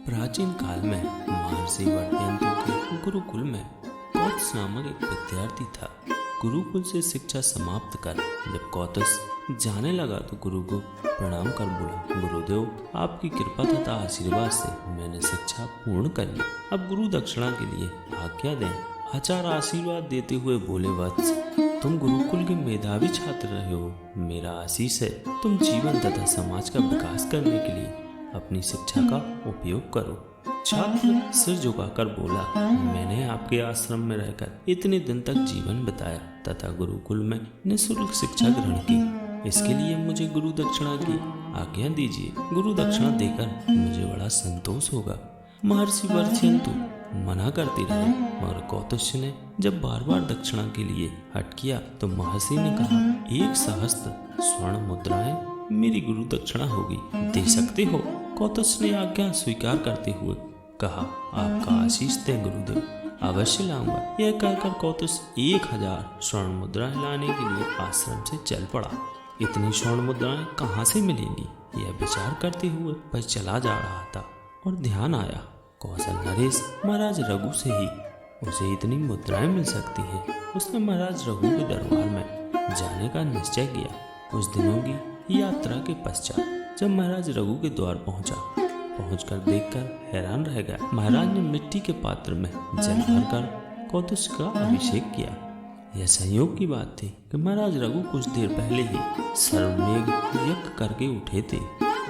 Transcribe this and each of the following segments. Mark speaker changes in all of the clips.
Speaker 1: प्राचीन काल में महर्षि वर्धयंतु के गुरुकुल में कौत्स नामक एक विद्यार्थी था। गुरुकुल से शिक्षा समाप्त कर जब कौत्स जाने लगा तो गुरु को प्रणाम कर बोला, गुरुदेव, आपकी कृपा तथा आशीर्वाद से मैंने शिक्षा पूर्ण कर ली। अब गुरु दक्षिणा के लिए आज्ञा दें। आचार्य आशीर्वाद देते हुए बोले, वत्स, तुम गुरुकुल के मेधावी छात्र रहे हो। मेरा आशीष है तुम जीवन तथा समाज का विकास करने के लिए अपनी शिक्षा का उपयोग करो। छात्र सिर झुकाकर बोला, मैंने आपके आश्रम में रहकर इतने दिन तक जीवन बिताया तथा गुरुकुल में निःशुल्क शिक्षा ग्रहण की। इसके लिए मुझे गुरु दक्षिणा की आज्ञा दीजिए। गुरु दक्षिणा देकर मुझे बड़ा संतोष होगा। महर्षि वर्धयंतु मना करते रहे, मगर कौत्स ने जब बार बार दक्षिणा के लिए हट किया तो महर्षि ने कहा, 1 सहस्त्र स्वर्ण मुद्राएं मेरी गुरु दक्षिणा होगी, दे सकते हो? कौत्स ने आज्ञा स्वीकार करते हुए कहा, आपका आशीष दें गुरुदेव, अवश्य लाऊंगा। यह कहकर कौत्स 1000 स्वर्ण मुद्राएं लाने के लिए आश्रम से चल पड़ा। इतनी स्वर्ण मुद्राएं कहाँ से मिलेंगी, यह विचार करते हुए वह चला जा रहा था और ध्यान आया, कौशल नरेश महाराज रघु से ही उसे इतनी मुद्राएं मिल सकती हैं। उसने महाराज रघु के दरबार में जाने का निश्चय किया। कुछ दिनों की यात्रा के पश्चात जब महाराज रघु के द्वार पहुंचकर देखकर हैरान रह गया। महाराज ने मिट्टी के पात्र में जल भरकर कौत्स का अभिषेक किया। यह संयोग की बात थी कि महाराज रघु कुछ देर पहले ही सर्वमेघ यज्ञ करके उठे थे।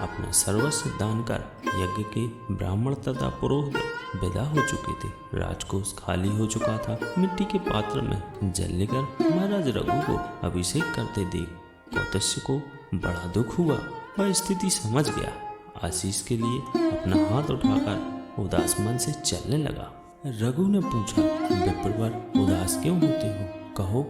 Speaker 1: अपना सर्वस्व दान कर यज्ञ के ब्राह्मण तथा पुरोहित विदा हो चुके थे। राजकोष खाली हो चुका था। मिट्टी के पात्र में जल लेकर महाराज रघु को अभिषेक करते देख कौत्स को बड़ा दुख हुआ। वह स्थिति समझ गया। आशीष के लिए अपना हाथ उठाकर उदास मन से चलने लगा। रघु ने पूछा, विप्रवर, उदास क्यों होते हो? कहो,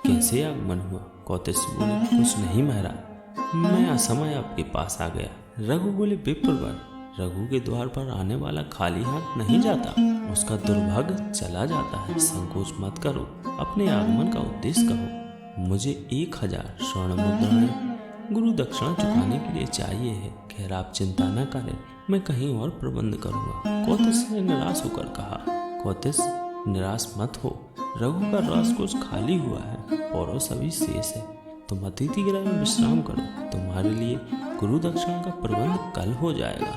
Speaker 1: कैसे आगमन हुआ? कौत्स बोले, कुछ नहीं महाराज, मैं असमय आपके पास आ गया। रघु बोले, विप्रवर, रघु के द्वार पर आने वाला खाली हाथ नहीं जाता, उसका दुर्भाग्य चला जाता है। संकोच मत करो, अपने आगमन का उद्देश्य कहो। मुझे 1000 स्वर्ण मुद्राएं गुरु दक्षिणा चुकाने के लिए चाहिए है। खैर, आप चिंता न करें, मैं कहीं और प्रबंध करूंगा। कौत्स ने निराश होकर कहा, कौत्स, निराश मत हो, रघु का राजकोष खाली हुआ है, पौरों सभी शेष है। तुम अतिथि गृह में विश्राम करो, तुम्हारे लिए गुरु दक्षिणा का प्रबंध कल हो जाएगा।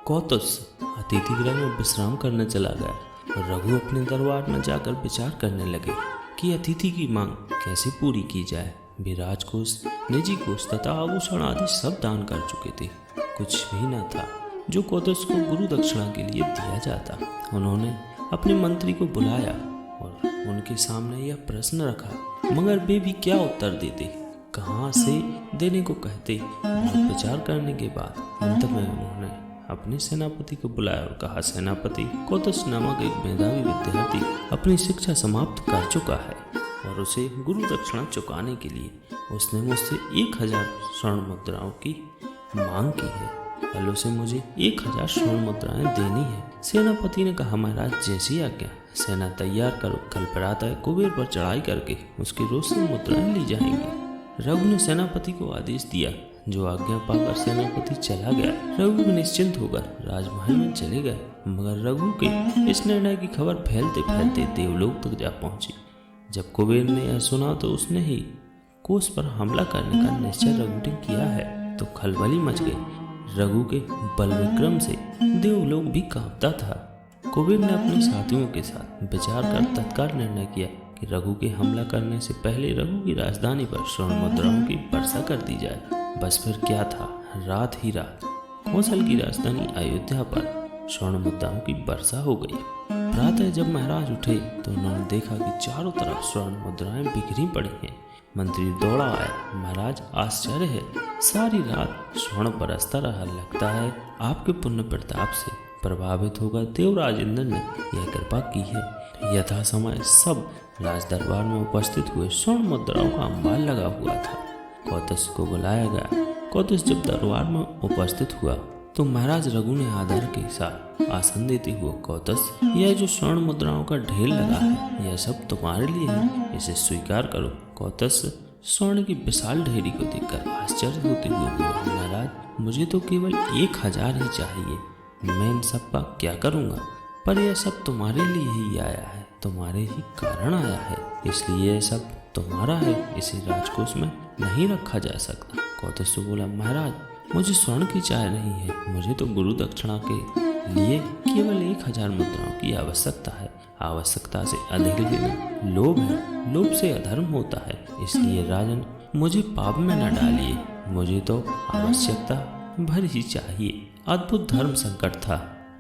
Speaker 1: कौत्स अतिथि गृह में विश्राम करने चला गया और रघु अपने दरबार में जाकर विचार करने लगे कि अतिथि की मांग कैसे पूरी की जाए। वे राजकोष, निजी कोष तथा आभूषण आदि सब दान कर चुके थे। कुछ भी न था जो कौत्स को गुरु दक्षिणा के लिए दिया जाता। उन्होंने अपने मंत्री को बुलाया और उनके सामने यह प्रश्न रखा, मगर वे भी क्या उत्तर देते, कहाँ से देने को कहते। बहुत विचार करने के बाद अंत में उन्होंने अपने सेनापति को बुलाया और कहा, सेनापति, कौत्स नामक एक मेधावी विद्यार्थी अपनी शिक्षा समाप्त कर चुका है और उसे गुरु दक्षिणा चुकाने के लिए उसने मुझसे 1000 स्वर्ण मुद्राओं की मांग की है। कल उसे मुझे 1000 स्वर्ण मुद्राएं देनी है। सेनापति ने कहा, महाराज, जैसी आज्ञा। सेना तैयार करो, कल प्रातः कुबेर पर चढ़ाई करके उसकी रोज से मुद्राएं ली जाएंगी। रघु ने सेनापति को आदेश दिया, जो आज्ञा पाकर सेनापति चला गया। रघु निश्चिंत होकर राजमहल में चले गए, मगर रघु के इस निर्णय की खबर फैलते फैलते देवलोक तक जा पहुंची। जब कुबेर ने यह सुना तो उसने ही कोष पर हमला करने का निश्चय रघु ने किया है तो खलबली मच गई। रघु के बल विक्रम से देवलोक भी कांपता था। कुबेर ने अपने साथियों के साथ विचार कर तत्काल निर्णय किया कि रघु के हमला करने से पहले रघु की राजधानी पर स्वर्ण मुद्राओं की वर्षा कर दी जाए। बस फिर क्या था, रात ही रात कौशल की राजधानी अयोध्या पर स्वर्ण मुद्राओं की वर्षा हो गई। प्रातः जब महाराज उठे तो उन्होंने देखा कि चारों तरफ स्वर्ण मुद्राएं बिखरी पड़ी हैं। मंत्री दौड़ा आया, महाराज, आश्चर्य है, सारी रात स्वर्ण बरसता रहा, लगता है आपके पुण्य प्रताप से प्रभावित होकर देवराज इंद्र ने यह कृपा की है। यथा समय सब राज दरबार में उपस्थित हुए स्वर्ण मुद्राओं का अंबार लगा हुआ था। कौत्स को बुलाया गया। कौत्स जब दरबार में उपस्थित हुआ तो महाराज रघु ने आदर के साथ आसन देते हुए, कौत्स, यह जो स्वर्ण मुद्राओं का ढेर लगा है, यह सब तुम्हारे लिए है, इसे स्वीकार करो। कौत्स स्वर्ण की विशाल ढेरी को देखकर आश्चर्य होते हुए बोला, महाराज, मुझे तो केवल 1000 ही चाहिए। मैं इन सब का क्या करूँगा? पर यह सब तुम्हारे लिए ही आया है, तुम्हारे ही कारण आया है, इसलिए यह सब तुम्हारा है, इसे राजकोष में नहीं रखा जा सकता। कौतिस बोला, महाराज मुझे स्वर्ण की चाह नहीं है, मुझे तो गुरु दक्षिणा के लिए केवल 1000 मुद्राओं की आवश्यकता है। आवश्यकता से अधिक लेना लोभ है, लोभ से अधर्म होता है, इसलिए राजन मुझे पाप में न डालिए, मुझे तो आवश्यकता भर ही चाहिए। अद्भुत धर्म संकट था।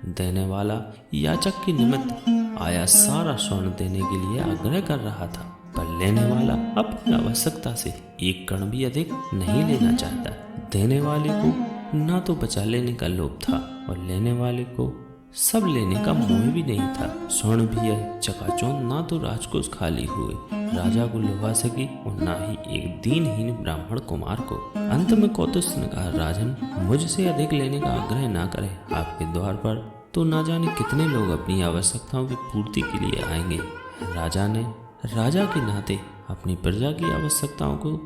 Speaker 1: देने वाला याचक के निमित्त आया सारा स्वर्ण देने के लिए आग्रह कर रहा था, पर लेने वाला अपनी आवश्यकता से एक कण भी अधिक नहीं लेना चाहता। देने वाले को ना तो बचा लेने का लोभ था और लेने वाले को सब लेने का मोह भी नहीं था। स्वर्ण भी यह चकाचौंध ना तो राजकोष खाली हुए, राजा को लुभा सकी और ना ही एक दीनहीन ब्राह्मण कुमार को। अंत में कौतिस ने कहा, राजन मुझसे अधिक लेने का आग्रह ना करें, आपके द्वार पर तो ना जाने कितने लोग अपनी आवश्यकताओं की पूर्ति के लिए आएंगे। राजा के नाते अपनी प्रजा की आवश्यकताओं को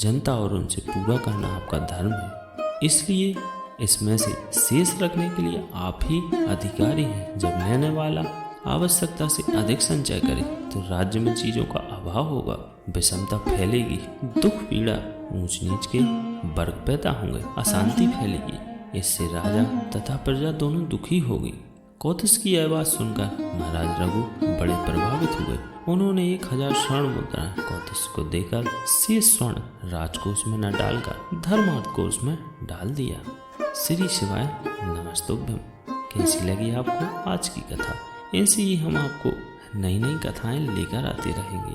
Speaker 1: जनता और उनसे पूरा करना आपका धर्म है, इसलिए इसमें से शेष रखने के लिए आप ही अधिकारी हैं। जब लेने वाला आवश्यकता से अधिक संचय करे तो राज्य में चीजों का अभाव होगा, विषमता फैलेगी, दुख पीड़ा ऊंच नीच के वर्ग पैदा होंगे, अशांति फैलेगी, इससे राजा तथा प्रजा दोनों दुखी होगी। कौतिस की यह बात सुनकर महाराज रघु बड़े प्रभावित हुए। उन्होंने 1000 स्वर्ण मुद्राएं कौतिस को देकर शेष स्वर्ण राजकोष में न डालकर धर्मार्थ कोष में डाल दिया। श्री शिवाय नमस्तुभ्यम। कैसी लगी आपको आज की कथा? ऐसी ही हम आपको नई नई कथाएं लेकर आते रहेंगे।